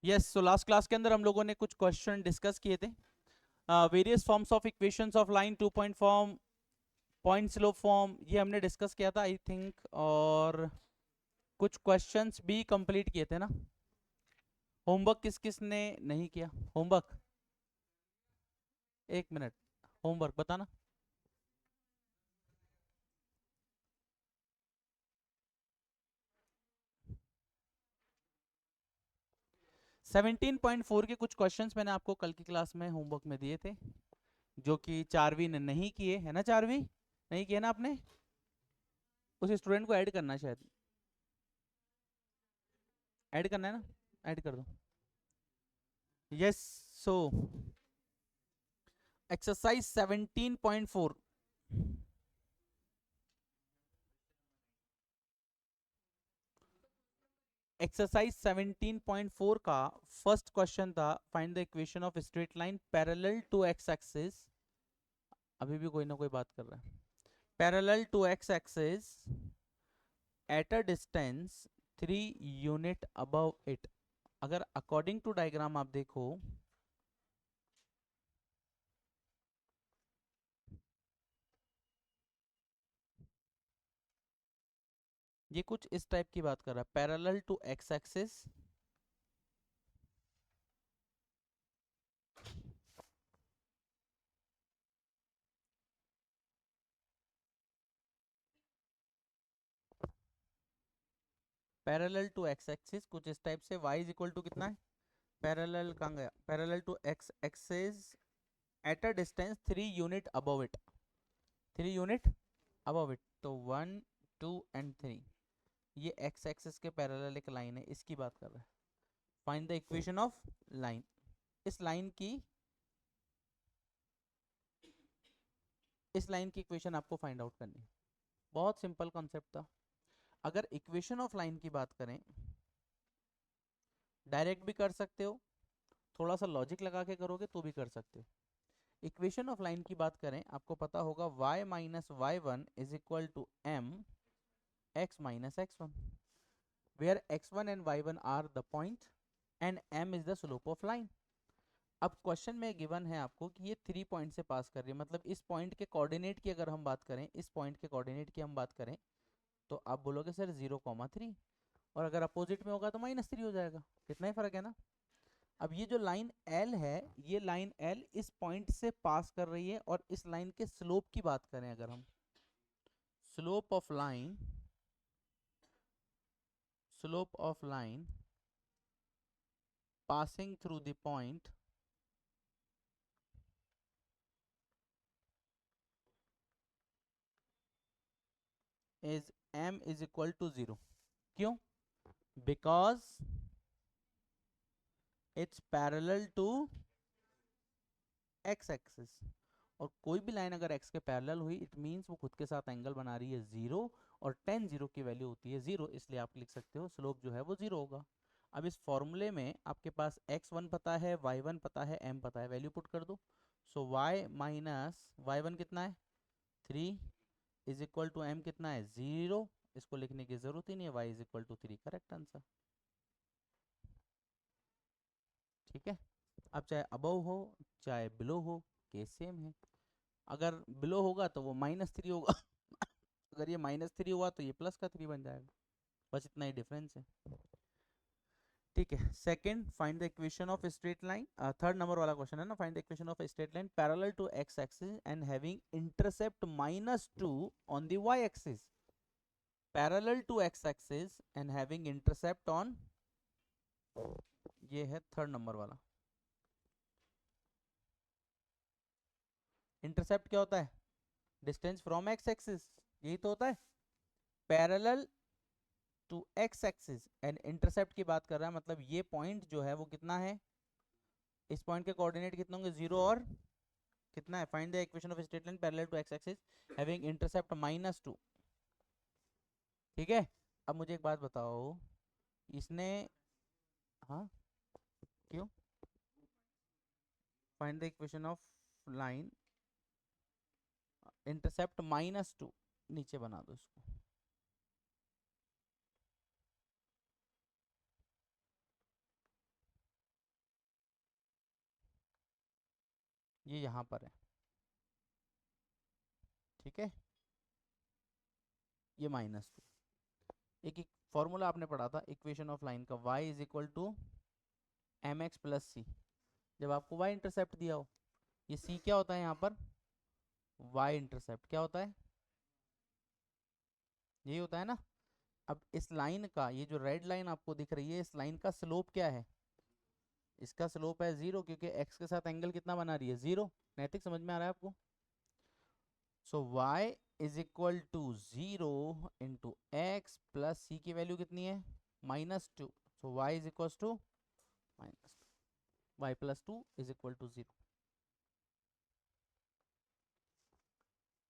Yes, so last class के अंदर हम लोगों ने कुछ क्वेश्चन डिस्कस किए थे। Various forms of equations of line, two point form, point slope form, ये हमने डिस्कस किया था आई थिंक। और कुछ क्वेश्चंस भी कंप्लीट किए थे ना। होमवर्क किस किस ने नहीं किया? होमवर्क, एक मिनट, होमवर्क बताना। 17.4 के कुछ क्वेश्चंस मैंने आपको कल की क्लास में होमवर्क में दिए थे, जो कि चारवी ने नहीं किए है ना। चारवी नहीं किए ना आपने? उस स्टूडेंट को ऐड करना है शायद। ऐड करना है ना, ऐड कर दो। Yes, so exercise 17.4। एक्सरसाइज 17.4 का फर्स्ट क्वेश्चन था, find the equation of straight line parallel to x axis. अभी भी कोई ना कोई बात कर रहा है। Parallel to x axis at a distance 3 unit above it. अगर अकॉर्डिंग टू डायग्राम आप देखो, ये कुछ इस टाइप की बात कर रहा है, parallel to x axis. Parallel to x axis कुछ इस टाइप से, y इज इक्वल टू कितना है, पैरेलल कहाँ गया, parallel to x axis at a distance 3 unit above it. 3 unit above it, तो 1 2 एंड 3, ये एक्स एक्सिस के पैरेलल एक लाइन है, इसकी बात कर रहा है। Find the equation of line. इस लाइन की इस लाइन की इक्वेशन आपको फाइंड आउट करनी है। बहुत सिंपल कॉन्सेप्ट था। अगर इक्वेशन ऑफ लाइन की बात करें, डायरेक्ट भी कर सकते हो, थोड़ा सा लॉजिक लगा के करोगे तो भी कर सकते हो। इक्वेशन ऑफ लाइन की बात करें, आपको पता होगा y minus Y one is equal to m x minus x one, where x1 and y1 are the point and m is the slope of line. अब क्वेश्चन में गिवन है आपको कि ये 3 पॉइंट से पास कर रही है, मतलब इस पॉइंट के कोऑर्डिनेट की अगर हम बात करें, इस पॉइंट के कोऑर्डिनेट की हम बात करें, तो आप बोलोगे सर 0,3, और अगर अपोजिट में होगा तो -3 हो जाएगा। कितना ही फर्क है ना। अब ये जो लाइन L है, ये लाइन L इस पॉइंट से पास कर रही है, और इस लाइन के स्लोप की बात करें अगर हम, slope of line, slope of line passing through the point is m is equal to 0। क्यों? Because it's parallel to x axis, और कोई भी लाइन अगर x के पैरेलल हुई, इट मींस वो खुद के साथ एंगल बना रही है 0, और tan 0 की वैल्यू होती है 0, इसलिए आप लिख सकते हो स्लोप जो है वो 0 होगा। अब इस फॉर्मूले में आपके पास x1 पता है, y1 पता है, m पता है, वैल्यू पुट कर दो। सो y माइनस वाई वन कितना है, 3, इज इक्वल टू m कितना है, 0। इसको लिखने की जरूरत ही नहीं है, y is equal to 3, correct answer. ठीक है। अब चाहे अबव हो चाहे बिलो हो, केस सेम है। अगर बिलो होगा तो वो -3 होगा अगर ये -3 हुआ तो ये प्लस का 3 बन जाएगा। बस इतना ही डिफरेंस है। ठीक है। Second, find the equation of straight line. Third number वाला क्वेश्चन है ना, find the equation of straight line parallel to x axis and having intercept -2 on the y axis. Parallel to x axis and having intercept on, ये है third number वाला। Intercept क्या होता है, distance from x axis, यही तो होता है। Parallel to x axis and intercept की बात कर रहा है, मतलब ये पॉइंट जो है वो कितना है, इस पॉइंट के कोऑर्डिनेट कितने होंगे, 0 और कितना है। Find the equation of straight line parallel to x axis having intercept -2। ठीक है। अब मुझे एक बात बताओ, इसने, हाँ, क्यों? Find the equation of line intercept -2, नीचे बना दो इसको। ये यहाँ पर है, ठीक है, ये -2। एक फॉर्मूला आपने पढ़ा था इक्वेशन ऑफ लाइन का, y is equal to M x plus C. जब आपको y इंटरसेप्ट दिया हो, ये c क्या होता है यहाँ पर, y इंटरसेप्ट क्या होता है, यही होता है ना। अब इस लाइन का, ये जो रेड लाइन आपको दिख रही है, इस लाइन का स्लोप क्या है, इसका स्लोप है 0, क्योंकि x के साथ एंगल कितना बना रही है, 0। नैतिक समझ में आ रहा है आपको। So y is equal to 0 into X plus C की वैल्यू कितनी है, -2। So y is equal to -2, y plus 2 is equal to 0।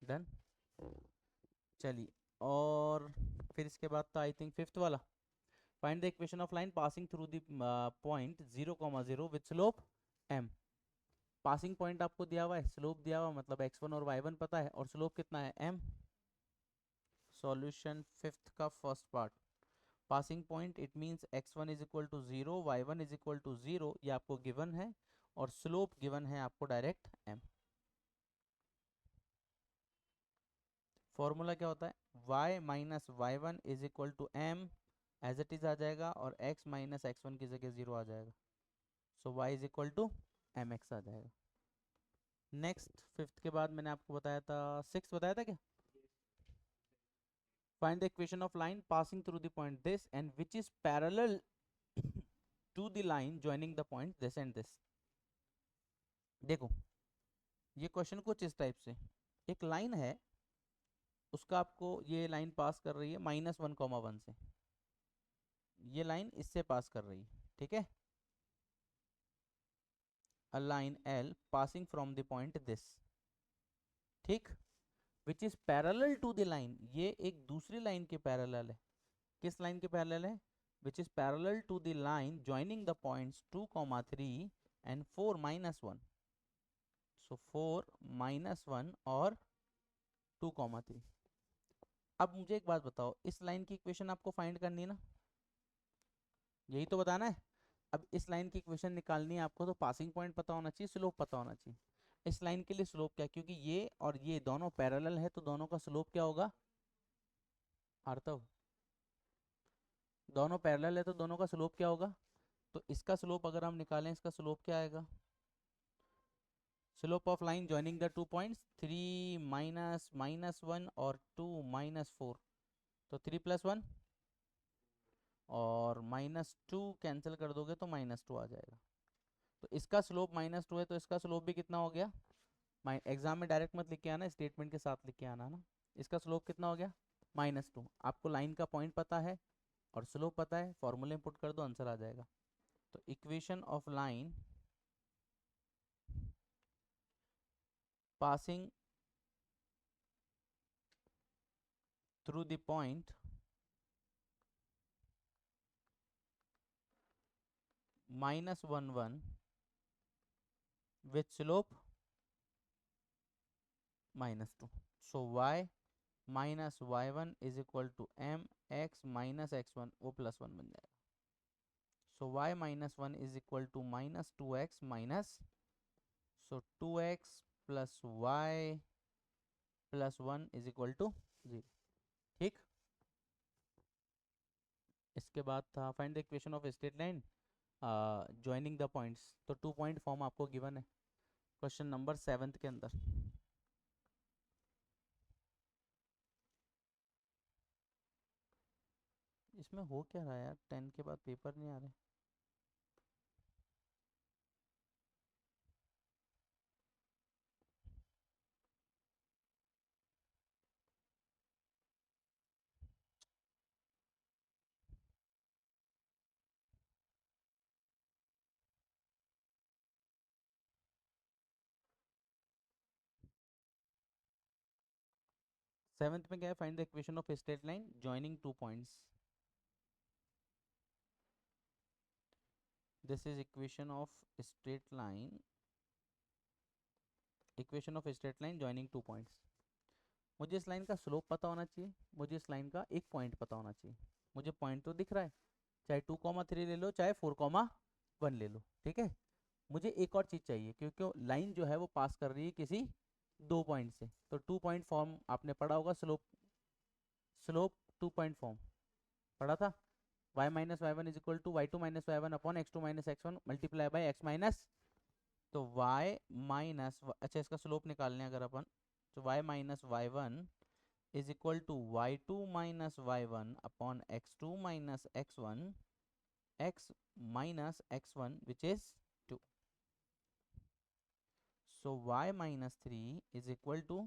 Done. चलिए, और फिर इसके बाद था आई थिंक फिफ्थ वाला, find the equation of line passing through the point 0, 0 with slope m। Passing point आपको दिया हुआ है, स्लोप दिया हुआ, मतलब x1 और y1 पता है, और स्लोप कितना है, m। सॉल्यूशन फिफ्थ का first part, passing point it means x1 is equal to 0, y1 is equal to 0, ये आपको गिवन है, और स्लोप गिवन है आपको डायरेक्ट m। फॉर्मूला क्या होता है, y minus Y one is equal to m, as it is आ जाएगा, और x माइनस x1 की जगह 0 आ जाएगा। So y is equal to mx आ जाएगा। नेक्स्ट, फिफ्थ के बाद मैंने आपको बताया था, सिक्स बताया था क्या, find the equation of line passing through the point this and which is parallel to the line joining the point this and this. देखो, ये क्वेश्चन कुछ इस टाइप से, एक लाइन है, उसका आपको ये लाइन पास कर रही है -1, 1 से, ये लाइन इससे पास कर रही है, ठीक है, a line L passing from the point this, ठीक, which is parallel to the line, ये एक दूसरी लाइन के पैरेलल है। किस लाइन के पैरेलल है, which is parallel to the line joining the points 2, 3 and 4, -1। so 4, -1 और 2, 3। अब मुझे एक बात बताओ, इस लाइन की इक्वेशन आपको फाइंड करनी है ना, यही तो बताना है। अब इस लाइन की इक्वेशन निकालनी है आपको, तो पासिंग पॉइंट पता होना चाहिए, स्लोप पता होना चाहिए। इस लाइन के लिए स्लोप क्या है, क्योंकि ये और ये दोनों पैरेलल है, तो दोनों का स्लोप क्या होगा, आर्तव, दोनों पैरेलल है तो दोनों का स्लोप क्या होगा, तो इसका स्लोप अगर हम निकालें, इसका स्लोप क्या आएगा, slope of line joining the two points 3 minus -1 और 2 -4, तो 3 + 1 और -2 कैंसिल कर दोगे तो -2 आ जाएगा। तो इसका स्लोप -2 है, तो इसका स्लोप भी कितना हो गया, एग्जाम में डायरेक्ट मत लिख के आना, स्टेटमेंट के साथ लिख के आना ना। इसका स्लोप कितना हो गया, -2। आपको लाइन का पॉइंट पता है और स्लोप पता है, फॉर्मूले में पुट कर दो, आंसर आ जाएगा। तो equation of line passing through the point -1, 1 with slope -2, so y minus y1 is equal to m, x minus x1 वो +1 बन जाएगा। So y -1 is equal to -2x minus, सो 2x plus y plus 1 is equal to 0, ठीक। इसके बाद था find the equation of straight line joining the points, तो 2 point form आपको गिवन है क्वेश्चन नंबर 7 के अंदर। इसमें हो क्या रहा है यार, 10 के बाद पेपर नहीं आ रहे। सेवंथ में क्या है, find the equation of straight line joining two points. This is equation of straight line, equation of straight line joining two points. मुझे इस लाइन का स्लोप पता होना चाहिए, मुझे इस लाइन का एक पॉइंट पता होना चाहिए। मुझे पॉइंट तो दिख रहा है, चाहे 2, 3 ले लो, चाहे 4, 1 ले लो, ठीक है। मुझे एक और चीज़ चाहिए, क्योंकि लाइन जो है वो पास कर रही है किसी 2 पॉइंट से। तो 2 पॉइंट फॉर्म आपने पढ़ा होगा, स्लोप स्लोप 2 पॉइंट फॉर्म पढ़ा था। y minus Y one is equal to y two minus Y one upon x two minus x one multiply by x minus. तो y माइनस, अच्छा इसका स्लोप निकालने अगर अपन, तो y minus Y one is equal to y two minus Y one upon x two minus x one x minus x1 which is 2. So y minus 3 is equal to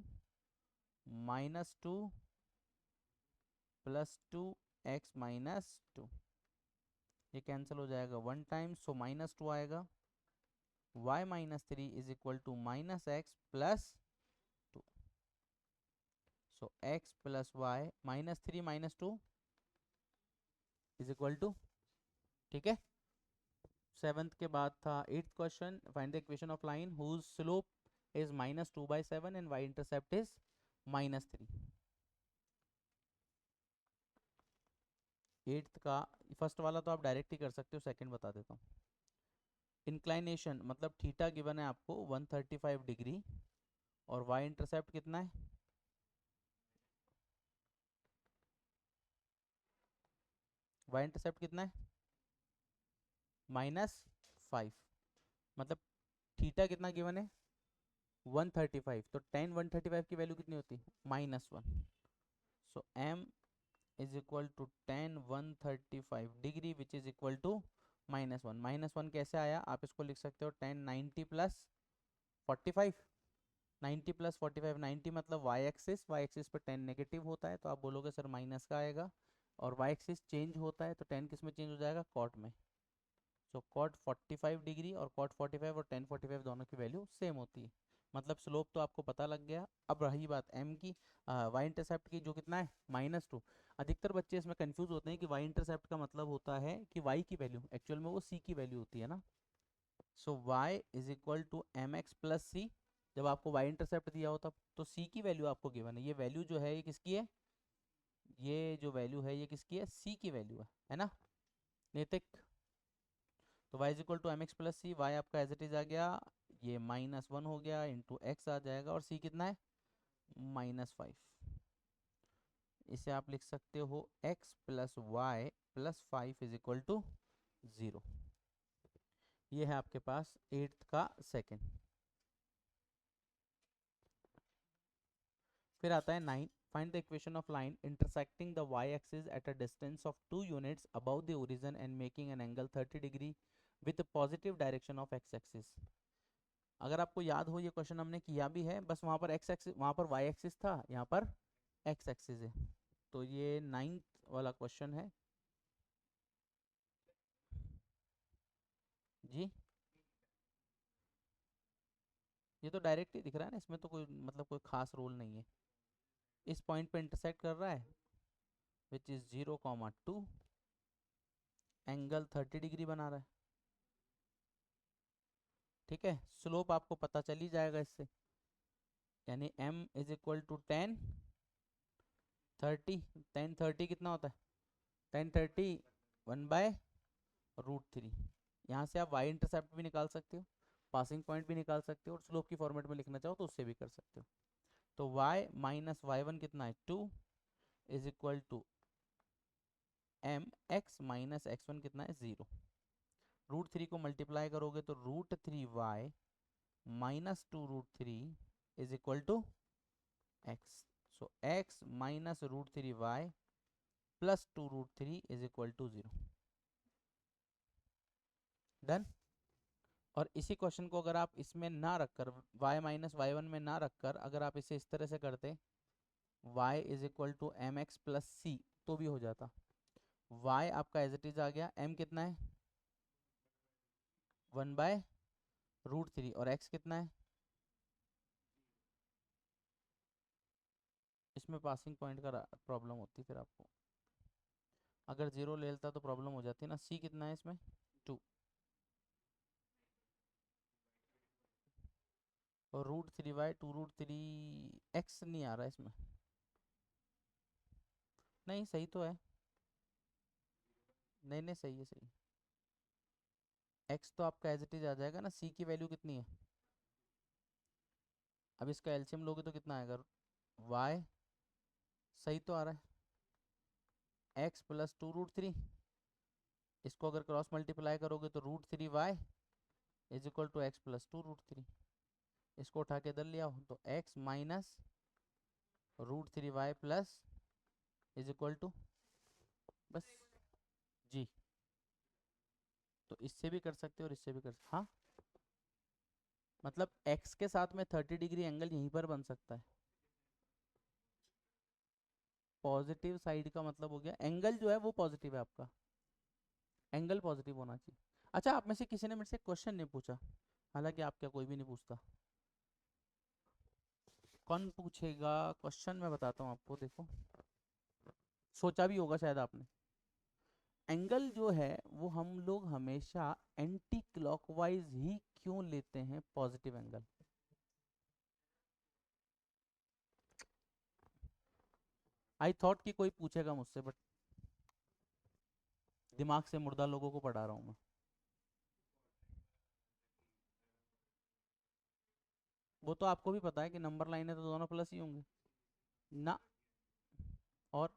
minus 2 plus 2x minus 2. ये cancel हो जाएगा 1 time, so minus 2 आएगा। y minus 3 is equal to minus x plus 2. So x plus y minus 3 minus 2 is equal to, ठीक है। Seventh के बाद था eighth question, find the equation of line whose slope is -2/7 and y intercept is -3। Eighth का first वाला तो आप direct ही कर सकते हो, सेकंड बता देता हूँ। इंक्लाइनेशन मतलब थीटा गिवन है आपको 135 डिग्री और y इंटरसेप्ट कितना है, y इंटरसेप्ट कितना है -5। मतलब थीटा कितना गिवन है 135, तो tan 135 की वैल्यू कितनी होती है -1। सो m is equal to tan 135 degree which is equal to -1। -1 कैसे आया, आप इसको लिख सकते हो tan 90 प्लस 45। 90 प्लस 45, 90 मतलब वाई एक्सिस पर टेन नेगेटिव होता है तो आप बोलोगे सर माइनस का आएगा, और वाई एक्सिस चेंज होता है तो टेन किस में चेंज हो जाएगा, कॉट में। सो कॉट 45 डिग्री और कॉट 45 और टेन 45 दोनों की वैल्यू सेम होती है। मतलब स्लोप तो आपको पता लग गया। अब रही बात एम की, वाई इंटरसेप्ट की, जो कितना है -2। अधिकतर बच्चे इसमें कंफ्यूज होते हैं कि वाई इंटरसेप्ट का मतलब होता है कि वाई की वैल्यू, एक्चुअल में वो सी की वैल्यू होती है ना। So y is equal to M x plus C. जब आपको y इंटरसेप्ट दिया हो तब तो c की वैल्यू आपको गिवन है। ये वैल्यू जो है ये किसकी है, ये जो वैल्यू है ये किसकी है, c की वैल्यू है ना नितिक। तो y is equal to M x plus c, y आपका एज इट इज आ गया, ये -1 हो गया इंटू एक्स आ जाएगा, और c कितना है -5। इसे आप लिख सकते हो x plus y plus 5 is equal to 0। ये है आपके पास एट्थ का सेकंड। फिर आता है 9, find the equation of line intersecting the y axis at a distance of 2 units above the origin and making an angle 30 degree with positive direction of x axis. अगर आपको याद हो ये क्वेश्चन हमने किया भी है, बस वहाँ पर x एक्सिस, वहाँ पर y एक्सिस था, यहाँ पर x एक्सिस है। तो ये 9th वाला क्वेश्चन है जी। ये तो डायरेक्ट ही दिख रहा है ना, इसमें तो कोई मतलब कोई खास रोल नहीं है। इस पॉइंट पे इंटरसेक्ट कर रहा है विच इज 0,2, एंगल 30 डिग्री बना रहा है, ठीक है। स्लोप आपको पता चल ही जाएगा इससे, यानी m is equal to tan 30। Tan 30 कितना होता है, टेन 30 1/√3। यहाँ से आप y इंटरसेप्ट भी निकाल सकते हो, पासिंग पॉइंट भी निकाल सकते हो, और स्लोप की फॉर्मेट में लिखना चाहो तो उससे भी कर सकते हो। तो y माइनस वाई वन कितना है 2 is equal to M x minus x one कितना है 0। √3 को मल्टीप्लाई करोगे तो √3y minus 2√3 is equal to x। So x minus √3y plus 2√3 is equal to 0। Done. और इसी क्वेश्चन को अगर आप इसमें ना रखकर, y माइनस वाई वन में ना रखकर, अगर आप इसे इस तरह से करते y is equal to M x plus C, तो भी हो जाता। y आपका एज इट इज आ गया, m कितना है 1/√3, और x कितना है, इसमें पासिंग पॉइंट का प्रॉब्लम होती फिर आपको, अगर 0 ले लेता तो प्रॉब्लम हो जाती है ना। c कितना है इसमें 2, और √3y 2√3 x नहीं आ रहा है इसमें, नहीं सही तो है, नहीं नहीं सही है सही। x तो आपका एज इट इज आ जाएगा ना, c की वैल्यू कितनी है, अब इसका एलसीएम लोगे तो कितना आएगा, y सही तो आ रहा है, x प्लस 2√3, इसको अगर क्रॉस मल्टीप्लाई करोगे तो √3y is equal to x plus 2√3, इसको उठा के इधर ले आओ तो x minus √3y plus is equal to, बस जी। तो इससे भी कर सकते हो और इससे भी कर सकते, हाँ मतलब x के साथ में 30 डिग्री एंगल यहीं पर बन सकता है। पॉजिटिव साइड का मतलब हो गया एंगल जो है वो पॉजिटिव है, आपका एंगल पॉजिटिव होना चाहिए। अच्छा, आप में से किसी ने मेरे से क्वेश्चन नहीं पूछा, हालांकि आप क्या कोई भी नहीं पूछता, कौन पूछेगा क्वेश्चन, मैं बताता हूँ आपको, देखो सोचा भी होगा शायद आपने, एंगल जो है वो हम लोग हमेशा एंटी क्लॉकवाइज ही क्यों लेते हैं पॉजिटिव एंगल, आई थॉट कि कोई पूछेगा मुझसे, बट दिमाग से मुर्दा लोगों को पढ़ा रहा हूँ मैं। वो तो आपको भी पता है कि नंबर लाइन है तो दोनों प्लस ही होंगे ना, और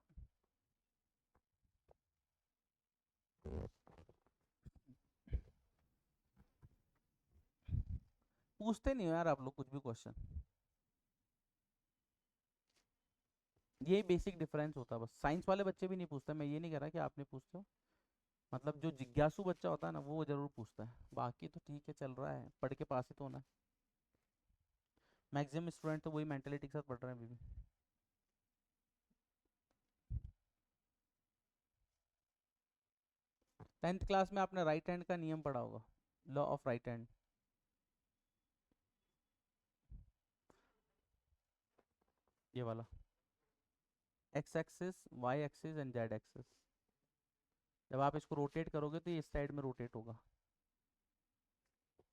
पूछते नहीं हो यार आप लोग कुछ भी क्वेश्चन, ये बेसिक डिफरेंस होता है बस, साइंस वाले बच्चे भी नहीं पूछते, मैं ये नहीं कह रहा कि आप नहीं पूछते हो, मतलब जो जिज्ञासु बच्चा होता है ना वो जरूर पूछता है, बाकी तो ठीक है चल रहा है, पढ़ के पास ही तो होना है, मैक्सिमम स्टूडेंट तो वही मेंटेलिटी के साथ पढ़ रहे हैं अभी भी। 10th क्लास में आपने राइट हैंड का नियम पढ़ा होगा, लॉ ऑफ राइट हैंड, ये वाला, x axis y axis and z axis, जब आप इसको रोटेट करोगे तो ये इस साइड में रोटेट होगा,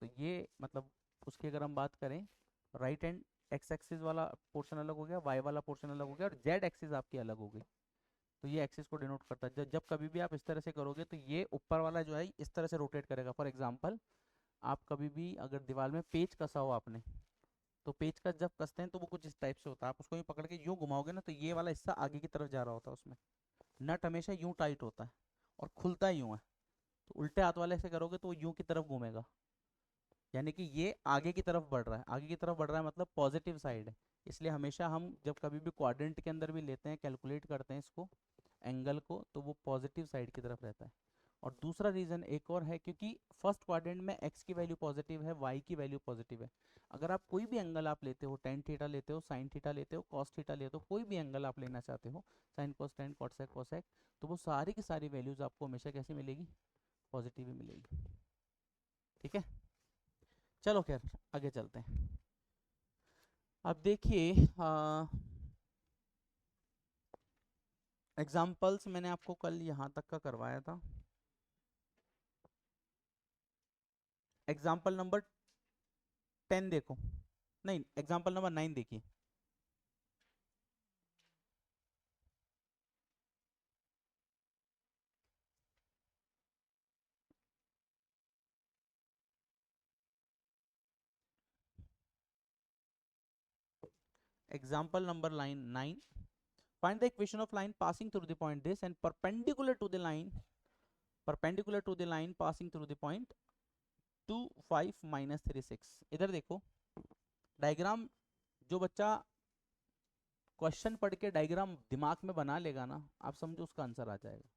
तो ये मतलब उसकी अगर हम बात करें, राइट हैंड एक्स एक्सिस वाला पोर्शन अलग हो गया, वाई वाला पोर्शन अलग हो गया, और जेड एक्सिस आपकी अलग हो गई, तो ये एक्सिस को डिनोट करता है, जब कभी भी आप इस तरह से करोगे तो ये ऊपर वाला जो है इस तरह से रोटेट करेगा। फॉर एग्जांपल, आप कभी भी अगर दीवार में पेच कसा हो आपने, तो पेच का जब कसते हैं तो वो कुछ इस टाइप से होता है, आप उसको यूँ पकड़ के यूँ घुमाओगे ना तो ये वाला हिस्सा आगे की तरफ जा रहा होता है उसमें, नट हमेशा यूँ टाइट होता है और खुलता यूँ है, तो उल्टे हाथ वाले से करोगे तो वो यूँ की तरफ घूमेगा, यानी कि ये आगे की तरफ बढ़ रहा है, आगे की तरफ बढ़ रहा है मतलब पॉजिटिव साइड है, इसलिए हमेशा हम जब कभी भी क्वाड्रेंट के अंदर भी लेते हैं, कैलकुलेट करते हैं इसको एंगल को, तो वो पॉजिटिव साइड की तरफ रहता है। और दूसरा रीज़न एक और है, क्योंकि फर्स्ट क्वाड्रेंट में एक्स की वैल्यू पॉजिटिव है, वाई की वैल्यू पॉजिटिव है, अगर आप कोई भी एंगल आप लेते हो, टेन थीटा लेते हो, साइन थीटा लेते हो, कॉस थीटा लेते हो, कोई भी एंगल आप लेना चाहते हो, sin cos tan cot cosec, तो वो सारी की सारी वैल्यूज आपको हमेशा कैसी मिलेगी, पॉजिटिव ही मिलेगी। ठीक है, चलो खैर आगे चलते हैं। अब देखिए एग्जाम्पल्स मैंने आपको कल यहाँ तक का करवाया था, एग्जाम्पल नंबर 10 देखो, नहीं एग्जाम्पल नंबर 9 देखिए, example number line 9, find the equation of line passing through the point this and perpendicular to the line passing through the point 2 5 minus 3 6। इधर देखो डायग्राम, जो बच्चा क्वेश्चन पढ़ के डायग्राम दिमाग में बना लेगा ना, आप समझो उसका आंसर आ जाएगा।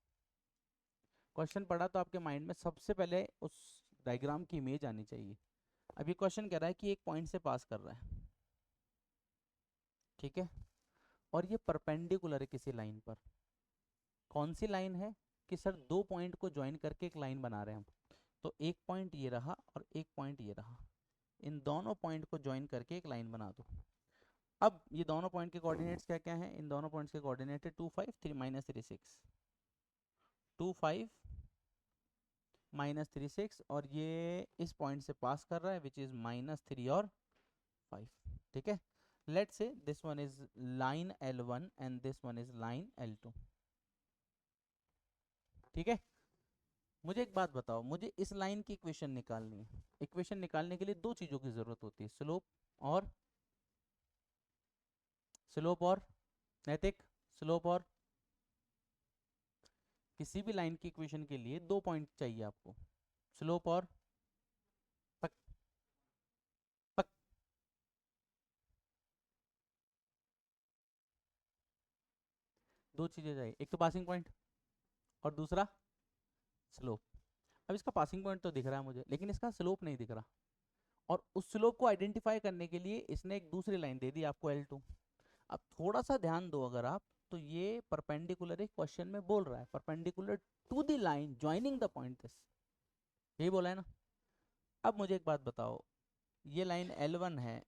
क्वेश्चन पढ़ा तो आपके माइंड में सबसे पहले उस डायग्राम की इमेज आनी चाहिए। अब ये क्वेश्चन कह रहा है कि एक पॉइंट से पास कर रहा है, ठीक है, और ये परपेंडिकुलर है किसी लाइन पर, कौन सी लाइन है कि सर दो पॉइंट को ज्वाइन करके एक लाइन बना रहे हैं हम, तो एक पॉइंट ये रहा और एक पॉइंट ये रहा, इन दोनों पॉइंट को ज्वाइन करके एक लाइन बना दो। अब ये दोनों पॉइंट के कोऑर्डिनेट्स क्या क्या हैं, इन दोनों पॉइंट्स के कोऑर्डिनेट है 2 5 3 माइनस 3 6, 2 5 माइनस 3 6, और ये इस पॉइंट से पास कर रहा है विच इज -3 और 5। ठीक है, let's say this one is line L1 and this one is line L2। ठीक है, मुझे एक बात बताओ, मुझे इस लाइन की इक्वेशन निकालनी है। इक्वेशन निकालने के लिए दो चीजों की जरूरत होती है, और स्लोप और नैतिक, स्लोप और किसी भी लाइन की इक्वेशन के लिए दो पॉइंट चाहिए आपको, स्लोप और पक, पक, दो चीजें चाहिए, एक तो पासिंग पॉइंट और दूसरा स्लोप। अब इसका पासिंग पॉइंट तो दिख रहा है मुझे, लेकिन इसका स्लोप नहीं दिख रहा, और उस स्लोप को आइडेंटिफाई करने के लिए इसने एक दूसरी लाइन दे दी आपको L2। अब थोड़ा सा ध्यान दो अगर आप, तो ये परपेंडिकुलर एक क्वेश्चन में बोल रहा है, perpendicular to the line joining the point this, यही बोला है ना। अब मुझे एक बात बताओ, ये लाइन L1 है,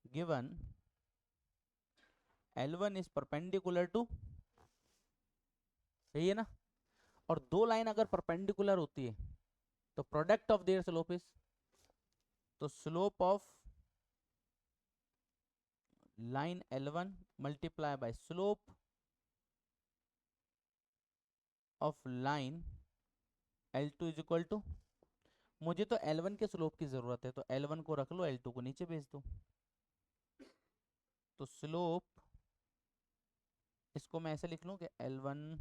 given L1 is perpendicular to, सही है ना। और दो लाइन अगर परपेंडिकुलर होती है तो product of their slope is, तो slope of line L1 multiply by slope of line L2 is equal to, मुझे तो L1 के स्लोप की जरूरत है, तो L1 को रख लो, L2 को नीचे भेज दो। तो स्लोप, इसको मैं ऐसे लिख लूं कि L1,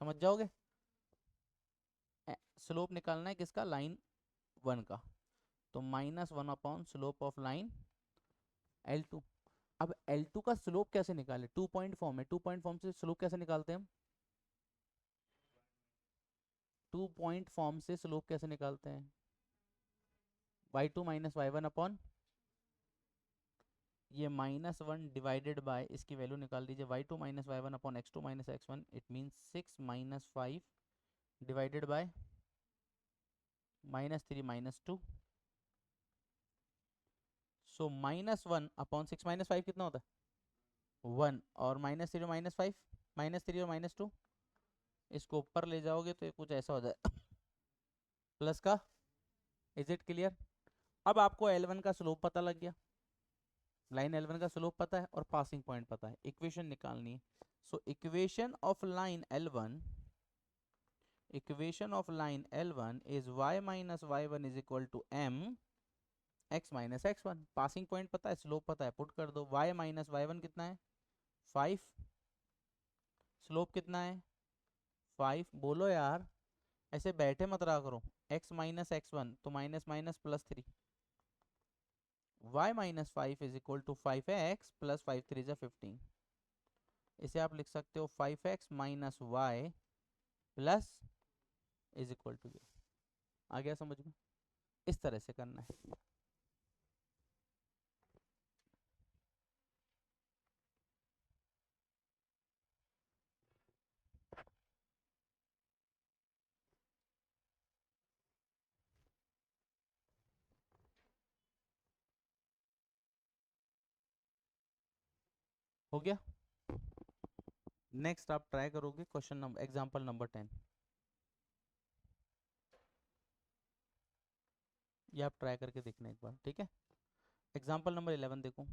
समझ जाओगे, स्लोप निकालना है किसका, लाइन 1 का, तो -1 upon slope of line L2। अब L2 का स्लोप कैसे निकाले, 2 पॉइंट फॉर्म है, 2 पॉइंट फॉर्म से स्लोप कैसे निकालते हैं हम, 2 पॉइंट फॉर्म से स्लोप कैसे निकालते हैं, y2 माइनस y1 अपॉन, ये -1 डिवाइडेड बाय, इसकी वैल्यू निकाल दीजिए, y2 minus y1 upon x2 minus x1, it means 6 minus 5 divided by -3 -2, so -1 upon 6 minus 5 कितना होता है 1, और -3 -5, -3 और -2, इसको ऊपर ले जाओगे तो ये कुछ ऐसा हो जाए प्लस का, इज इट क्लियर। अब आपको L1 का स्लोप पता लग गया, लाइन L1 का स्लोप पता है और पासिंग पॉइंट पता है, इक्वेशन निकालनी है। So equation of line L1, equation of line L1 is y minus y1 is equal to m x minus x1, passing point पता है, स्लोप पता है, पुट कर दो, y माइनस y1 कितना है 5, स्लोप कितना है 5, बोलो यार, ऐसे बैठे मत रहा करो, x माइनस x1 तो minus minus plus 3, y minus 5 is equal to 5x plus 5 3 जा 15, इसे आप लिख सकते हो 5x minus y plus is equal to ये। आ गया समझ में, इस तरह से करना है। हो गया, नेक्स्ट आप ट्राई करोगे क्वेश्चन नंबर, एग्जांपल नंबर 10, ये आप ट्राई करके देखना एक बार, ठीक है। एग्जांपल नंबर 11 देखो,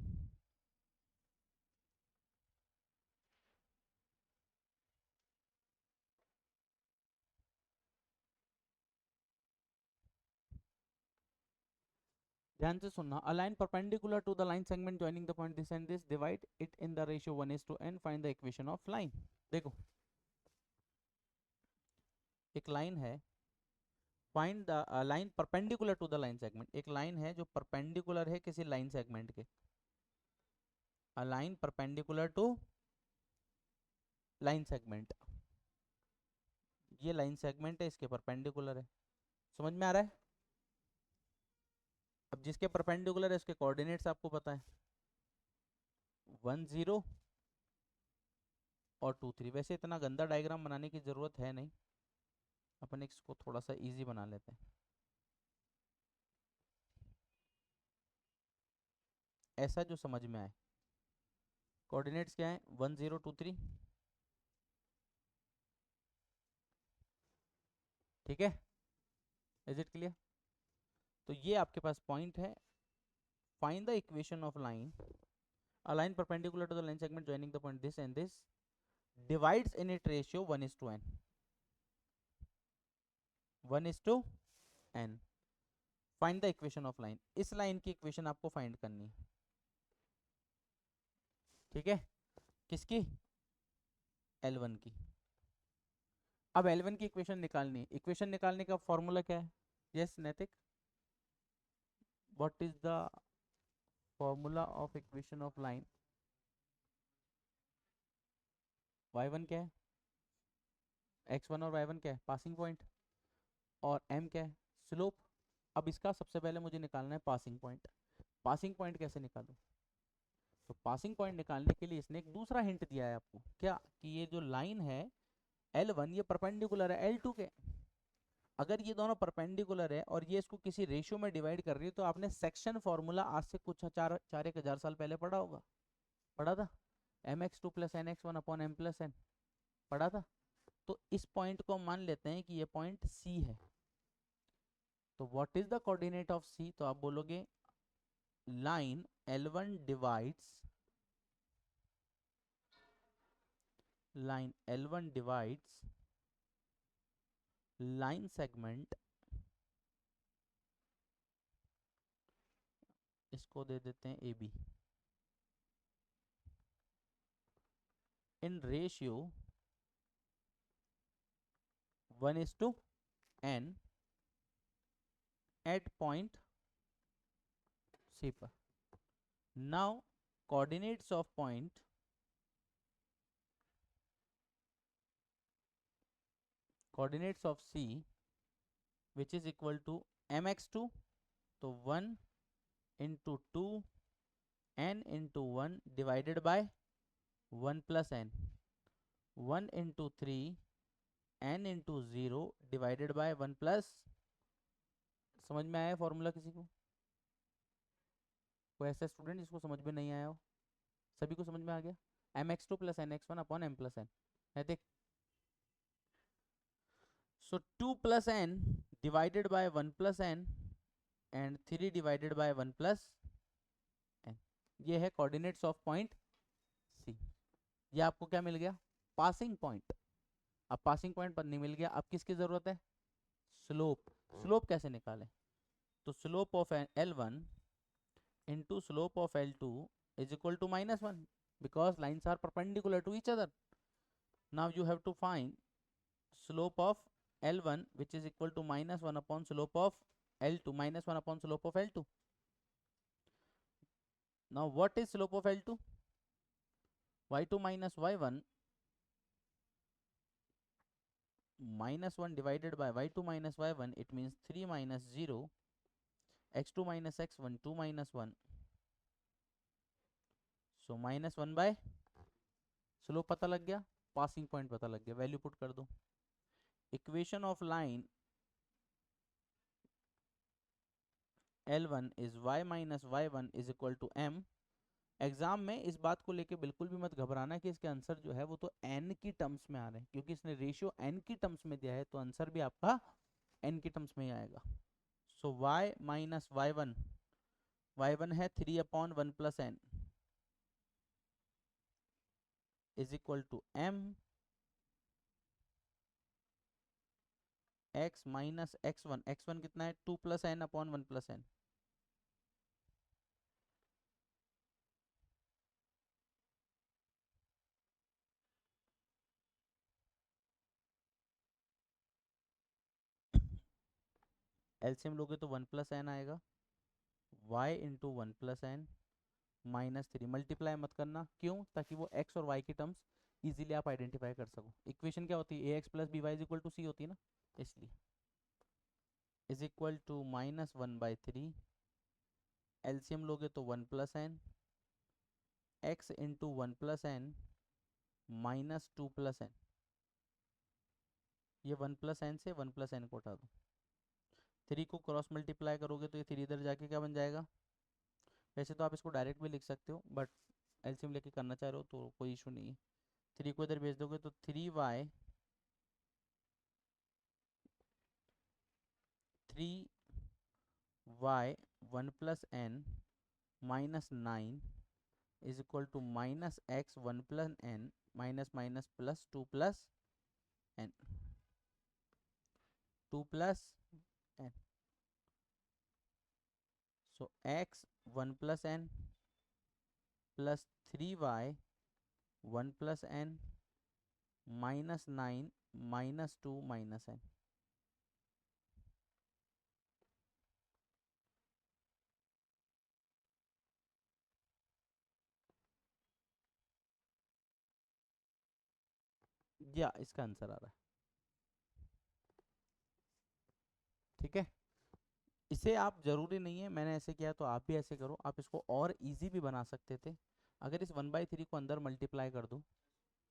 ध्यान से सुनना, a line perpendicular to the line segment joining the point this and this, divide it in the ratio 1:n, find the equation of line. देखो एक लाइन है, find the line perpendicular to the line segment, एक line है जो perpendicular है किसी line segment के, a line perpendicular to line segment, ये लाइन सेगमेंट है, इसके परपेंडिकुलर है, समझ में आ रहा है। अब जिसके परपेंडिकुलर है उसके कोऑर्डिनेट्स आपको पता है, 1 0 और 2 3, वैसे इतना गंदा डायग्राम बनाने की जरूरत है नहीं, अपन इसको थोड़ा सा इजी बना लेते हैं, ऐसा जो समझ में आए। कोऑर्डिनेट्स क्या है 1 0 2 3, ठीक है, इज इट क्लियर। तो ये आपके पास पॉइंट है, find the equation of line, a line perpendicular to the line segment joining the point this and this divides in its ratio 1:n, 1:n। Find the equation of line. इस line की equation आपको find करनी है, ठीक है? किसकी? L1 की। अब L1 की इक्वेशन निकालनी है। इक्वेशन निकालने का फॉर्मूला क्या है? यस नैतिक, what is the formula of equation of line? y1 क्या है? x1 और y1 क्या है? Passing point. और m क्या है? स्लोप। अब इसका सबसे पहले मुझे निकालना है पासिंग पॉइंट। पासिंग पॉइंट कैसे निकालूं? तो पासिंग पॉइंट निकालने के लिए इसने एक दूसरा हिंट दिया है आपको, क्या? कि ये जो लाइन है L1 ये परपेंडिकुलर है L2 के। अगर ये दोनों परपेंडिकुलर है और ये इसको किसी रेशियो में डिवाइड कर रही है, तो आपने सेक्शन फॉर्मूला आज से कुछ चार एक हजार साल पहले पढ़ा होगा। पढ़ा था? mx2 plus nx1 upon m plus n। पढ़ा था? तो इस पॉइंट को हम मान लेते हैं कि ये पॉइंट C है। तो what is the coordinate of C? तो आप बोलोगे line L1 divides line segment, इसको दे देते हैं AB, in ratio 1:n at point C पर। Now coordinates of C which is equal to mx2, तो 1 into 2 n into 1 divided by 1 plus n, 1 into 3 n into 0 divided by 1 plus। समझ में आया formula किसी को? कोई ऐसा स्टूडेंट जिसको समझ में नहीं आया हो? सभी को समझ में आ गया? mx2 plus nx1 upon m plus n है, देख। So 2 plus n divided by 1 plus n and 3 divided by 1 plus n, ये है कोऑर्डिनेट्स ऑफ पॉइंट C। ये आपको क्या मिल गया? Passing point. अब पासिंग पॉइंट पर नहीं मिल गया, अब किसकी जरूरत है? स्लोप। स्लोप कैसे निकालें? तो slope of L1 into slope of L2 is equal to -1 because lines are perpendicular to each other. Now you have to find slope of L1 which is equal to -1 upon slope of L2, -1 upon slope of L2. Now what is slope of L2? y2 minus y1, -1 divided by y2 minus y1, it means 3 minus 0, x2 minus x1, 2 minus 1, so -1 by, slope पता लग गया, passing point पता लग गया, value put कर दो। Equation of line L1 is y minus y1 is equal to m। Exam में इस बात को लेके बिल्कुल भी मत घबराना कि इसके आंसर जो है वो तो n की टर्म्स में आ रहे हैं, क्योंकि इसने रेशियो n की टर्म्स में दिया है, तो आंसर भी आपका n की टर्म्स में ही आएगा। सो y माइनस y1, y1 है 3 upon 1 plus n is equal to m x minus x1, x1 कितना है? 2 plus n upon 1 plus n। LCM लोगे तो 1 प्लस n आएगा, y into 1 plus n -3। Multiply मत करना, क्यों? ताकि वो x और y की टर्म्स इजीली आप आइडेंटिफाई कर सको। इक्वेशन क्या होती है? ax plus by is equal to c होती है ना, इसलिए इज इक्वल टू -1/3। एलसीएम लोगे तो 1 plus n, x into 1 plus n -2 plus n। ये 1 प्लस n से 1 प्लस n को हटा दो, 3 को क्रॉस मल्टीप्लाई करोगे तो ये 3 इधर जाके क्या बन जाएगा? वैसे तो आप इसको डायरेक्ट भी लिख सकते हो, बट एलसीएम लेके करना चाह रहे हो तो कोई इशू नहीं है। 3 को इधर भेज दोगे तो 3y 1 plus n -9 is equal to -x 1 plus n minus minus plus 2 plus n। 2 plus n, so x 1 plus n plus 3y 1 plus n minus 9 minus 2 minus n। या इसका आंसर आ रहा है। ठीक है, इसे आप जरूरी नहीं है मैंने ऐसे किया तो आप भी ऐसे करो, आप इसको और इजी भी बना सकते थे। अगर इस 1/3 को अंदर मल्टीप्लाई कर दूं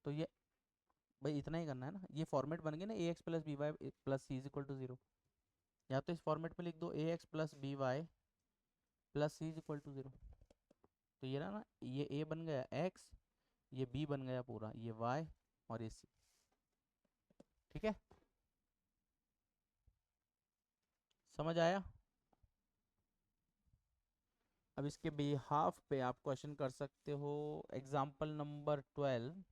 तो ये, भाई इतना ही करना है ना, ये फॉर्मेट बन गया ना A X plus B Y plus C is equal to 0। या तो इस फॉर्मेट में लिख दो A X plus B Y plus C is equal to 0। तो ये रहा ना, ये ए बन गया एक्स, ये बी बन गया पूरा, ये वाई और ये सी। ठीक है, समझ आया? अब इसके बिहाफ पे आप क्वेश्चन कर सकते हो। Example number 12।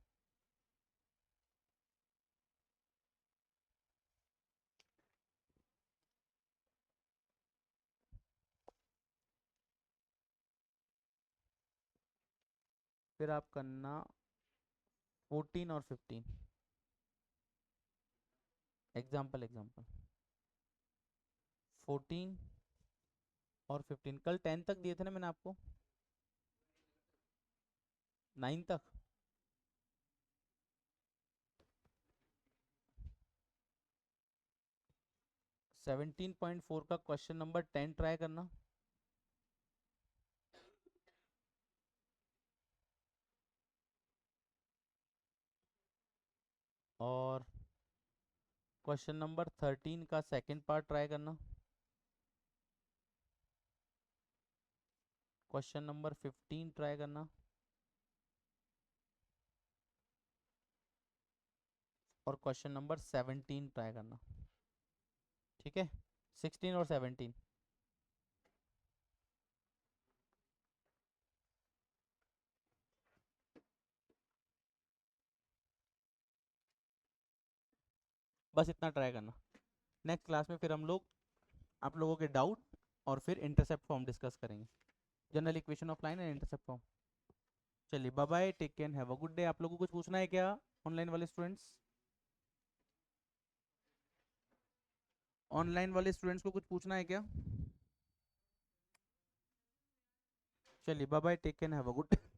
फिर आप करना 14 और 15। एग्जाम्पल एग्जाम्पल 14 और 15 कल 10 तक दिए थे ना मैंने आपको, 9 तक। 17.4 का क्वेश्चन नंबर 10 ट्राई करना। और क्वेश्चन नंबर 13 का सेकंड पार्ट ट्राई करना। क्वेश्चन नंबर 15 ट्राई करना। और क्वेश्चन नंबर 17 ट्राई करना। ठीक है, 16 और 17। बस इतना ट्राई करना। नेक्स्ट क्लास में फिर हम लोग आप लोगों के डाउट और फिर इंटरसेप्ट फॉर्म डिस्कस करेंगे, general equation of line and intercept form. चलिए bye bye, take care, have a good day. आप लोगों को कुछ पूछना है क्या ऑनलाइन वाले स्टूडेंट्स? ऑनलाइन वाले स्टूडेंट्स को कुछ पूछना है क्या? चलिए bye bye, take care, have a good day.